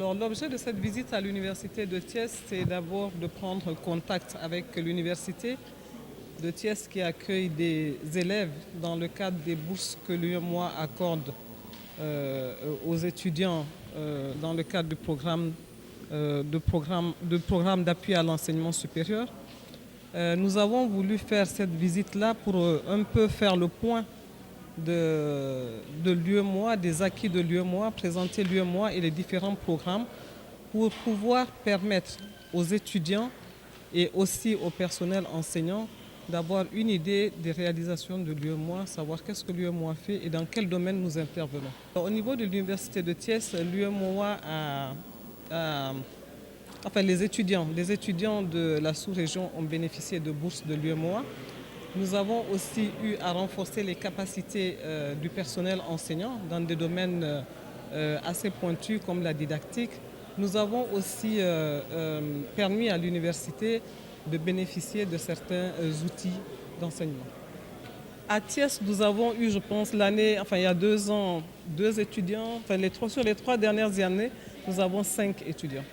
Alors l'objet de cette visite à l'université de Thiès, c'est d'abord de prendre contact avec l'université de Thiès qui accueille des élèves dans le cadre des bourses que l'UEMOA accorde aux étudiants dans le cadre du programme d'appui à l'enseignement supérieur. Nous avons voulu faire cette visite-là pour un peu faire le point de l'UEMOA, des acquis de l'UEMOA, présenter l'UEMOA et les différents programmes pour pouvoir permettre aux étudiants et aussi au personnel enseignant d'avoir une idée des réalisations de l'UEMOA, savoir qu'est-ce que l'UEMOA fait et dans quel domaine nous intervenons. Au niveau de l'université de Thiès, l'UEMOA les étudiants de la sous-région ont bénéficié de bourses de l'UEMOA. Nous avons aussi eu à renforcer les capacités du personnel enseignant dans des domaines assez pointus comme la didactique. Nous avons aussi permis à l'université de bénéficier de certains outils d'enseignement. À Thiès, nous avons eu, je pense, il y a 2 ans, 2 étudiants. Sur les 3 dernières années, nous avons 5 étudiants.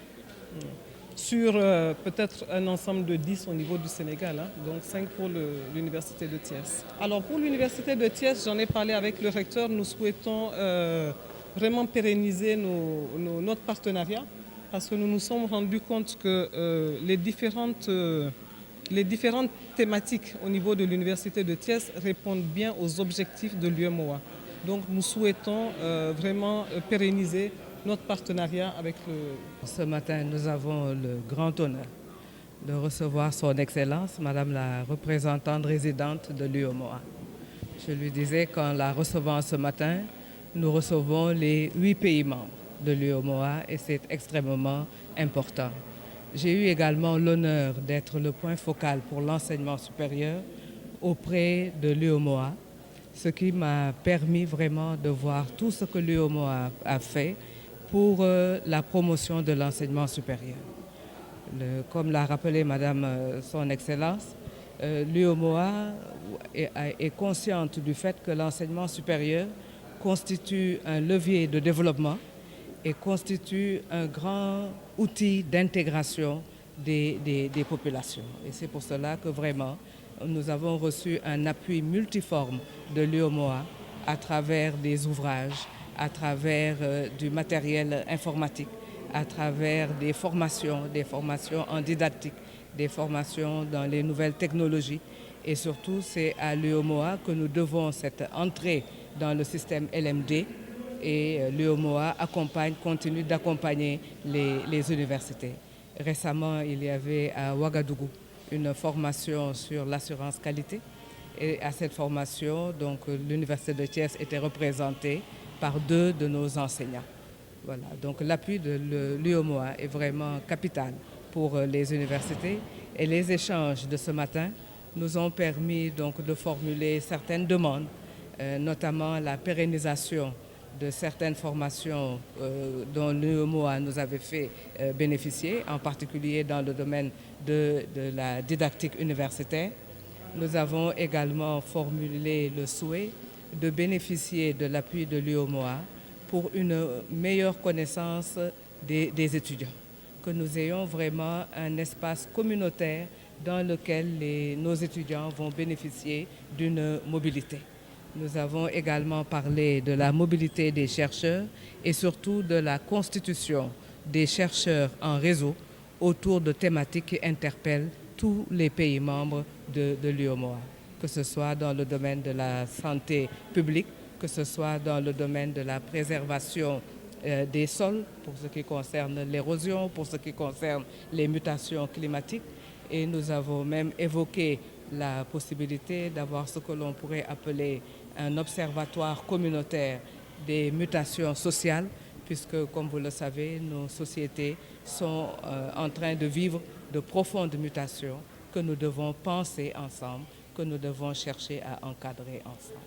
Sur peut-être un ensemble de 10 au niveau du Sénégal, donc 5 pour l'université de Thiès. Alors pour l'université de Thiès, j'en ai parlé avec le recteur, nous souhaitons vraiment pérenniser notre partenariat parce que nous nous sommes rendus compte que les différentes thématiques au niveau de l'université de Thiès répondent bien aux objectifs de l'UEMOA. Donc nous souhaitons vraiment pérenniser notre partenariat avec le... Ce matin, nous avons le grand honneur de recevoir son Excellence, Madame la représentante résidente de l'UEMOA. Je lui disais qu'en la recevant ce matin, nous recevons les 8 pays membres de l'UEMOA et c'est extrêmement important. J'ai eu également l'honneur d'être le point focal pour l'enseignement supérieur auprès de l'UEMOA, ce qui m'a permis vraiment de voir tout ce que l'UEMOA a fait pour la promotion de l'enseignement supérieur. Comme l'a rappelé Madame son Excellence, l'UEMOA est consciente du fait que l'enseignement supérieur constitue un levier de développement et constitue un grand outil d'intégration des populations. Et c'est pour cela que vraiment nous avons reçu un appui multiforme de l'UEMOA à travers des ouvrages, à travers du matériel informatique, à travers des formations en didactique, des formations dans les nouvelles technologies. Et surtout, c'est à l'UEMOA que nous devons cette entrée dans le système LMD. Et l'UEMOA continue d'accompagner les universités. Récemment, il y avait à Ouagadougou une formation sur l'assurance qualité. Et à cette formation, donc, l'université de Thiès était représentée par 2 de nos enseignants. Voilà. Donc l'appui de l'UEMOA est vraiment capital pour les universités. Et les échanges de ce matin nous ont permis donc, de formuler certaines demandes, notamment la pérennisation de certaines formations dont l'UEMOA nous avait fait bénéficier, en particulier dans le domaine de la didactique universitaire. Nous avons également formulé le souhait de bénéficier de l'appui de l'UEMOA pour une meilleure connaissance des étudiants, que nous ayons vraiment un espace communautaire dans lequel nos étudiants vont bénéficier d'une mobilité. Nous avons également parlé de la mobilité des chercheurs et surtout de la constitution des chercheurs en réseau autour de thématiques qui interpellent tous les pays membres de l'UEMOA, que ce soit dans le domaine de la santé publique, que ce soit dans le domaine de la préservation des sols, pour ce qui concerne l'érosion, pour ce qui concerne les mutations climatiques. Et nous avons même évoqué la possibilité d'avoir ce que l'on pourrait appeler un observatoire communautaire des mutations sociales, puisque, comme vous le savez, nos sociétés sont en train de vivre de profondes mutations que nous devons penser ensemble, que nous devons chercher à encadrer ensemble.